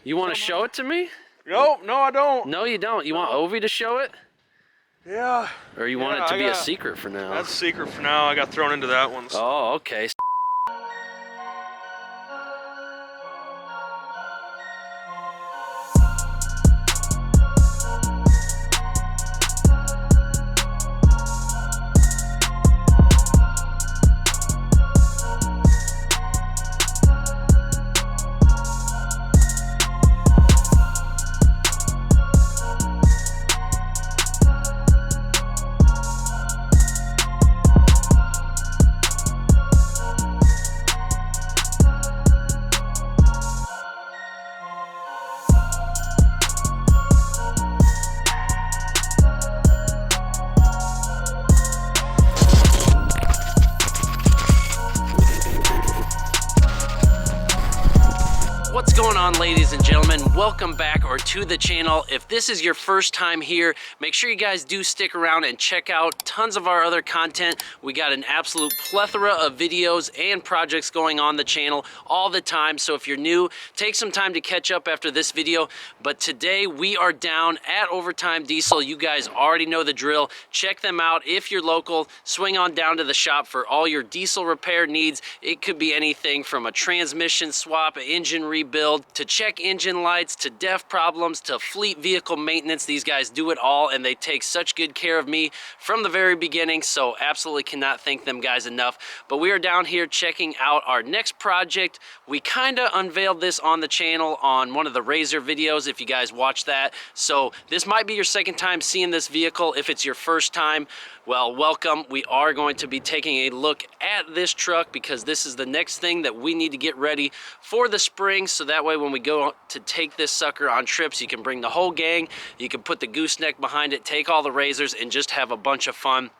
You want to show it to me? No, I don't. No, you don't. You want Ovi to show it? Yeah. Or you want it to be a secret for now? That's a secret for now. I got thrown into that one. So. Oh, okay. What's going on, ladies and gentlemen? Welcome back to the channel. If this is your first time here, make sure you guys do stick around and check out tons of our other content. We got an absolute plethora of videos and projects going on the channel all the time. So if you're new, take some time to catch up after this video. But today we are down at Overtime Diesel. You guys already know the drill. Check them out. If you're local, swing on down to the shop for all your diesel repair needs. It could be anything from a transmission swap, an engine rebuild, to check engine lights, to DEF problems, to fleet vehicle maintenance. These guys do it all, and they take such good care of me from the very beginning, so absolutely cannot thank them guys enough. But we are down here checking out our next project. We kind of unveiled this on the channel on one of the RZR videos, if you guys watched that. So this might be your second time seeing this vehicle. If it's your first time, well, welcome. We are going to be taking a look at this truck because this is the next thing that we need to get ready for the spring, so that way when we go to take this sucker on trips, you can bring the whole gang, you can put the gooseneck behind it, take all the RZRs, and just have a bunch of fun.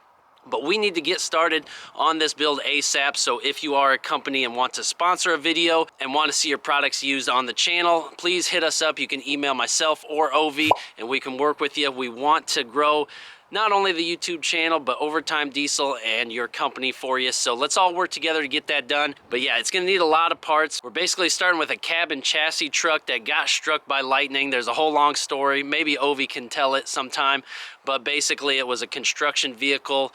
But we need to get started on this build ASAP, so if you are a company and want to sponsor a video and want to see your products used on the channel, please hit us up. You can email myself or Ovi, and we can work with you. We want to grow not only the YouTube channel, but Overtime Diesel and your company for you. So let's all work together to get that done. But yeah, it's gonna need a lot of parts. We're basically starting with a cab and chassis truck that got struck by lightning. There's a whole long story. Maybe Ovi can tell it sometime. But basically it was a construction vehicle,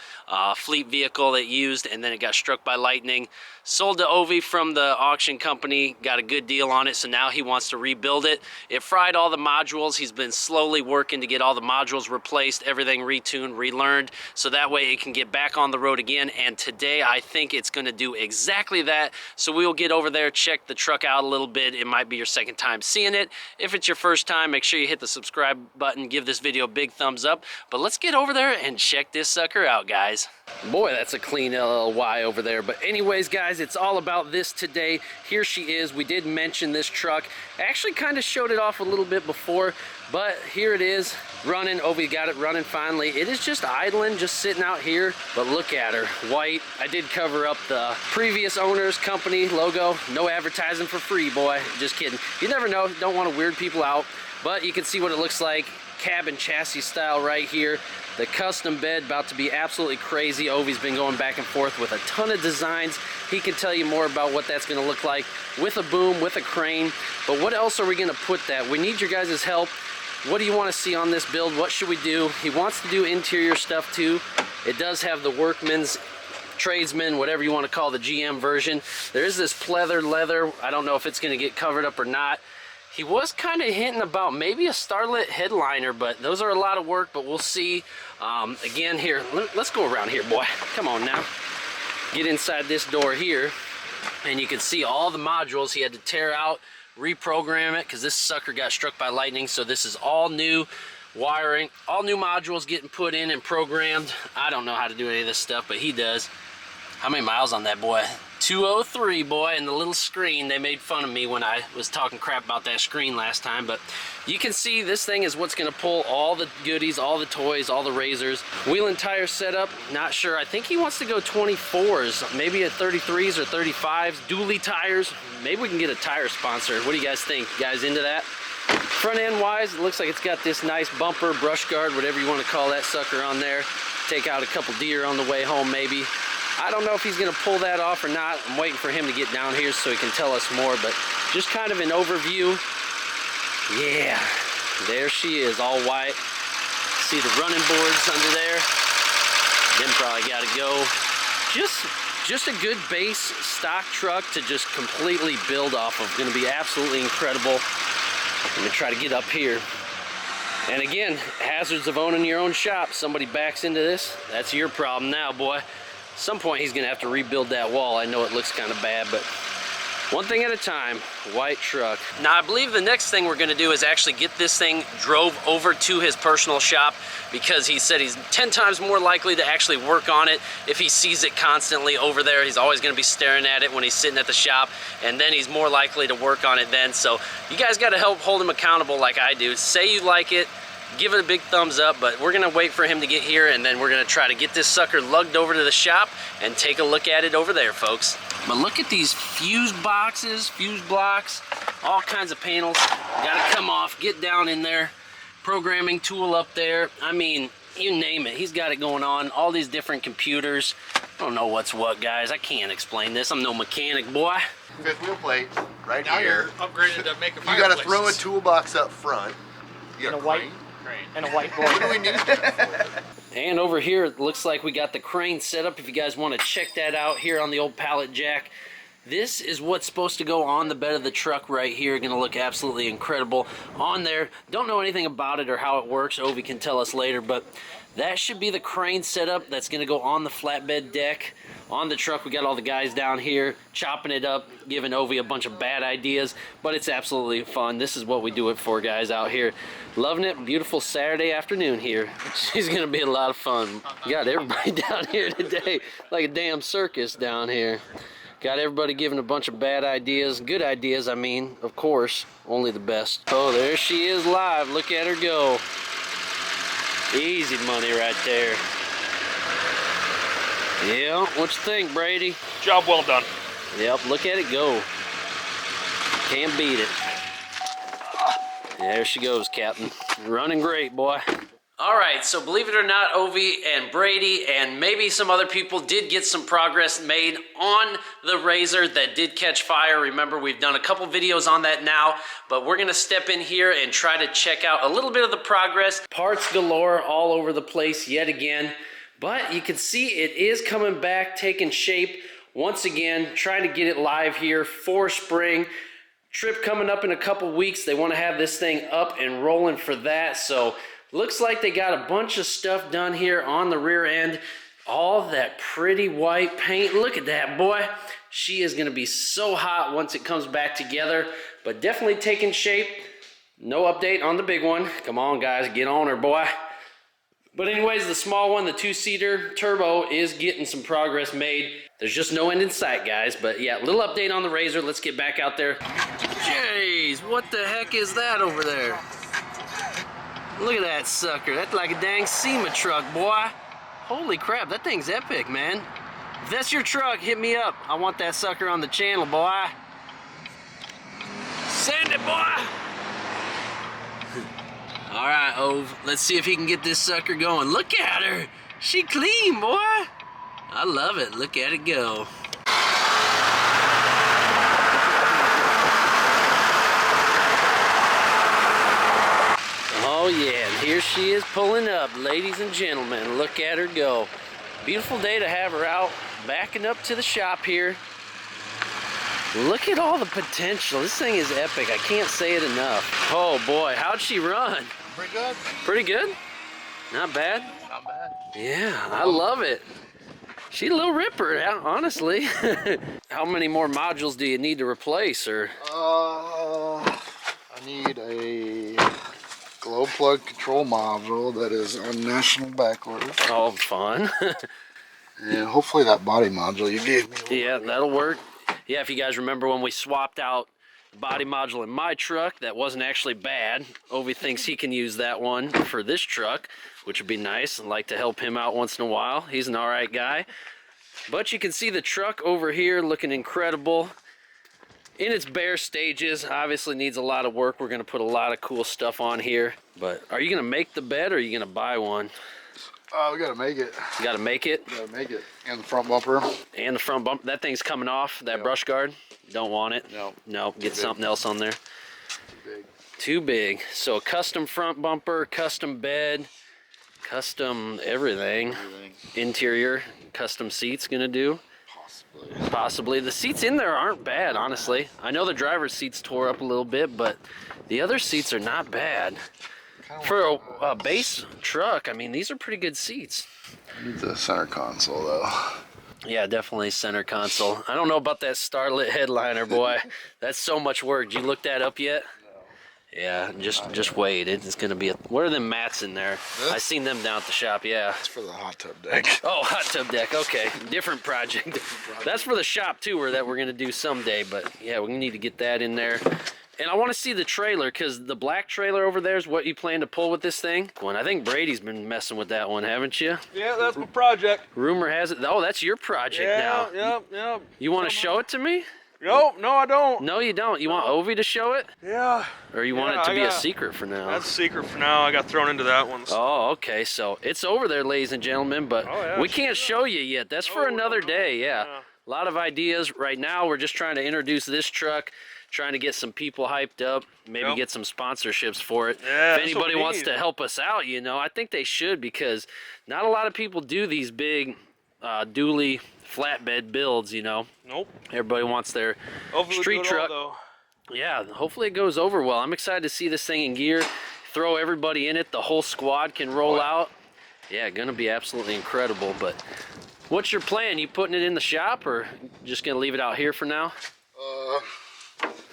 fleet vehicle it used, and then it got struck by lightning. Sold to Ovi from the auction company, got a good deal on it, so now he wants to rebuild it. It fried all the modules. He's been slowly working to get all the modules replaced, everything retuned, relearned, so that way it can get back on the road again. And today I think it's gonna do exactly that. So we will get over there, check the truck out a little bit. It might be your second time seeing it. If it's your first time, make sure you hit the subscribe button, give this video a big thumbs up. But let's get over there and check this sucker out, guys. Boy, that's a clean LLY over there. But anyways, guys, it's all about this today. Here she is. We did mention this truck. I actually kind of showed it off a little bit before, but here it is running. Ovi got it running finally. It is just idling, just sitting out here, but look at her, white. I did cover up the previous owner's company logo. No advertising for free, boy. Just kidding. You never know, don't want to weird people out, but you can see what it looks like. Cab and chassis style right here. The custom bed about to be absolutely crazy. Ovi's been going back and forth with a ton of designs. He can tell you more about what that's going to look like with a boom, with a crane. But what else are we going to put that? We need your guys' help. What do you want to see on this build? What should we do? He wants to do interior stuff too. It does have the workman's, tradesman, whatever you want to call the GM version. There is this pleather leather. I don't know if it's going to get covered up or not. He was kind of hinting about maybe a starlit headliner, but those are a lot of work, but we'll see. Again, here, let's go around here, boy. Come on now. Get inside this door here, and you can see all the modules he had to tear out, reprogram it, because this sucker got struck by lightning, so this is all new wiring, all new modules getting put in and programmed. I don't know how to do any of this stuff, but he does. How many miles on that, boy? 203, boy, and the little screen. They made fun of me when I was talking crap about that screen last time, but you can see this thing is what's going to pull all the goodies, all the toys, all the RZRs. Wheel and tire setup, not sure. I think he wants to go 24s, maybe at 33s or 35s. Dually tires. Maybe we can get a tire sponsor. What do you guys think? You guys into that? Front end wise, it looks like it's got this nice bumper, brush guard, whatever you want to call that sucker on there. Take out a couple deer on the way home, maybe. I don't know if he's going to pull that off or not. I'm waiting for him to get down here so he can tell us more, but just kind of an overview. Yeah, there she is, all white. See the running boards under there? Them probably gotta go. Just a good base stock truck to just completely build off of. Gonna be absolutely incredible. I'm gonna try to get up here. And again, hazards of owning your own shop. Somebody backs into this, that's your problem now, boy. At some point he's gonna have to rebuild that wall. I know it looks kind of bad, but one thing at a time. White truck. Now I believe the next thing we're gonna do is actually get this thing drove over to his personal shop, because he said he's 10 times more likely to actually work on it if he sees it constantly over there. He's always gonna be staring at it when he's sitting at the shop, and then he's more likely to work on it then. So you guys gotta help hold him accountable like I do. Say you like it, give it a big thumbs up, but we're gonna wait for him to get here, and then we're gonna try to get this sucker lugged over to the shop and take a look at it over there, folks. But look at these fuse boxes, fuse blocks, all kinds of panels. Gotta come off, get down in there. Programming tool up there. I mean, you name it, he's got it going on. All these different computers. I don't know what's what, guys. I can't explain this. I'm no mechanic, boy. Fifth wheel plate, right now here. You're upgraded to make a fireplace. You gotta throw a toolbox up front. You got and a white crane. And a white board. What do we need that for? And over here, it looks like we got the crane set up. If you guys want to check that out here on the old pallet jack. This is what's supposed to go on the bed of the truck right here. Gonna look absolutely incredible on there. Don't know anything about it or how it works. Ovi can tell us later, but that should be the crane setup that's gonna go on the flatbed deck. On the truck, we got all the guys down here chopping it up, giving Ovi a bunch of bad ideas, but it's absolutely fun. This is what we do it for, guys, out here. Loving it. Beautiful Saturday afternoon here. It's gonna be a lot of fun. Got everybody down here today like a damn circus down here. Got everybody giving a bunch of bad ideas. Good ideas, I mean, of course. Only the best. Oh, there she is live. Look at her go. Easy money right there. Yeah, what you think, Brady? Job well done. Yep, look at it go. Can't beat it. There she goes, Captain. Running great, boy. All right, so believe it or not, Ovi and Brady and maybe some other people did get some progress made on the RZR that did catch fire. Remember, we've done a couple videos on that now, but we're gonna step in here and try to check out a little bit of the progress. Parts galore all over the place yet again, but you can see it is coming back, taking shape once again, trying to get it live here for spring. Trip coming up in a couple weeks. They wanna have this thing up and rolling for that, so looks like they got a bunch of stuff done here on the rear end. All that pretty white paint. Look at that, boy. She is gonna be so hot once it comes back together, but definitely taking shape. No update on the big one. Come on, guys, get on her, boy. But anyways, the small one, the 2-seater turbo, is getting some progress made. There's just no end in sight, guys. But yeah, little update on the RZR. Let's get back out there. Jeez, what the heck is that over there? Look at that sucker. That's like a dang SEMA truck, boy. Holy crap, that thing's epic, man. If that's your truck, hit me up. I want that sucker on the channel, boy. Send it, boy. All right, Ove, let's see if he can get this sucker going. Look at her. She clean, boy. I love it. Look at it go. Oh yeah, and here she is pulling up, ladies and gentlemen. Look at her go. Beautiful day to have her out, backing up to the shop here. Look at all the potential. This thing is epic. I can't say it enough. Oh boy, how'd she run? Pretty good. Pretty good? Not bad? Not bad. Yeah, I love it. She's a little ripper, honestly. How many more modules do you need to replace, or? I need a glow plug control module that is on national backwards. Oh, fun. And hopefully that body module you gave me. Yeah, that'll work. Yeah, if you guys remember when we swapped out the body module in my truck, that wasn't actually bad. Ovi thinks he can use that one for this truck, which would be nice. I'd like to help him out once in a while. He's an all right guy. But you can see the truck over here looking incredible. In its bare stages, obviously needs a lot of work. We're gonna put a lot of cool stuff on here. But are you gonna make the bed or are you gonna buy one? We gotta make it. You gotta make it? Gotta make it. And the front bumper. And the front bumper. That thing's coming off, that brush guard. Don't want it. No. No, get something else on there. Too big. Too big. So custom front bumper, custom bed, custom everything. Interior, custom seats gonna do. Possibly. The seats in there aren't bad, honestly. I know the driver's seats tore up a little bit, but the other seats are not bad. For a base truck, I mean, these are pretty good seats. Need the center console, though. Yeah, definitely center console. I don't know about that starlit headliner, boy. That's so much work. Did you look that up yet? Yeah, just wait. It's gonna be. What are them mats in there? I seen them down at the shop. Yeah. It's for the hot tub deck. Oh, hot tub deck. Okay, different project. That's for the shop too, that we're gonna do someday. But yeah, we need to get that in there. And I want to see the trailer, because the black trailer over there is what you plan to pull with this thing. Well, I think Brady's been messing with that one, haven't you? Yeah, that's my project. Rumor has it. Oh, that's your project now. Yep. You want to show it to me? Nope, no, I don't. No, you don't. You want Ovi to show it? Yeah. Or you want it to be a secret for now? That's a secret for now. I got thrown into that one. Oh, okay. So it's over there, ladies and gentlemen, but we can't show you yet. That's for another day, yeah. A lot of ideas. Right now, we're just trying to introduce this truck, trying to get some people hyped up, maybe get some sponsorships for it. Yeah, if anybody wants to help us out, you know, I think they should, because not a lot of people do these big dually flatbed builds, you know. Nope. Everybody wants their street truck. Yeah, hopefully it goes over well. I'm excited to see this thing in gear. Throw everybody in it. The whole squad can roll out. Yeah, gonna be absolutely incredible. But what's your plan? You putting it in the shop, or just gonna leave it out here for now?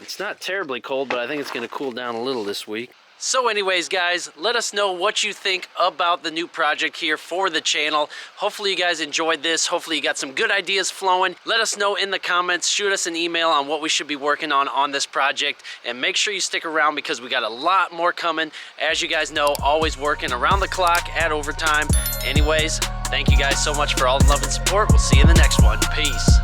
It's not terribly cold, but I think it's gonna cool down a little this week. So anyways, guys, let us know what you think about the new project here for the channel. Hopefully you guys enjoyed this. Hopefully you got some good ideas flowing. Let us know in the comments. Shoot us an email on what we should be working on this project. And make sure you stick around, because we got a lot more coming. As you guys know, always working around the clock at overtime. Anyways, thank you guys so much for all the love and support. We'll see you in the next one. Peace.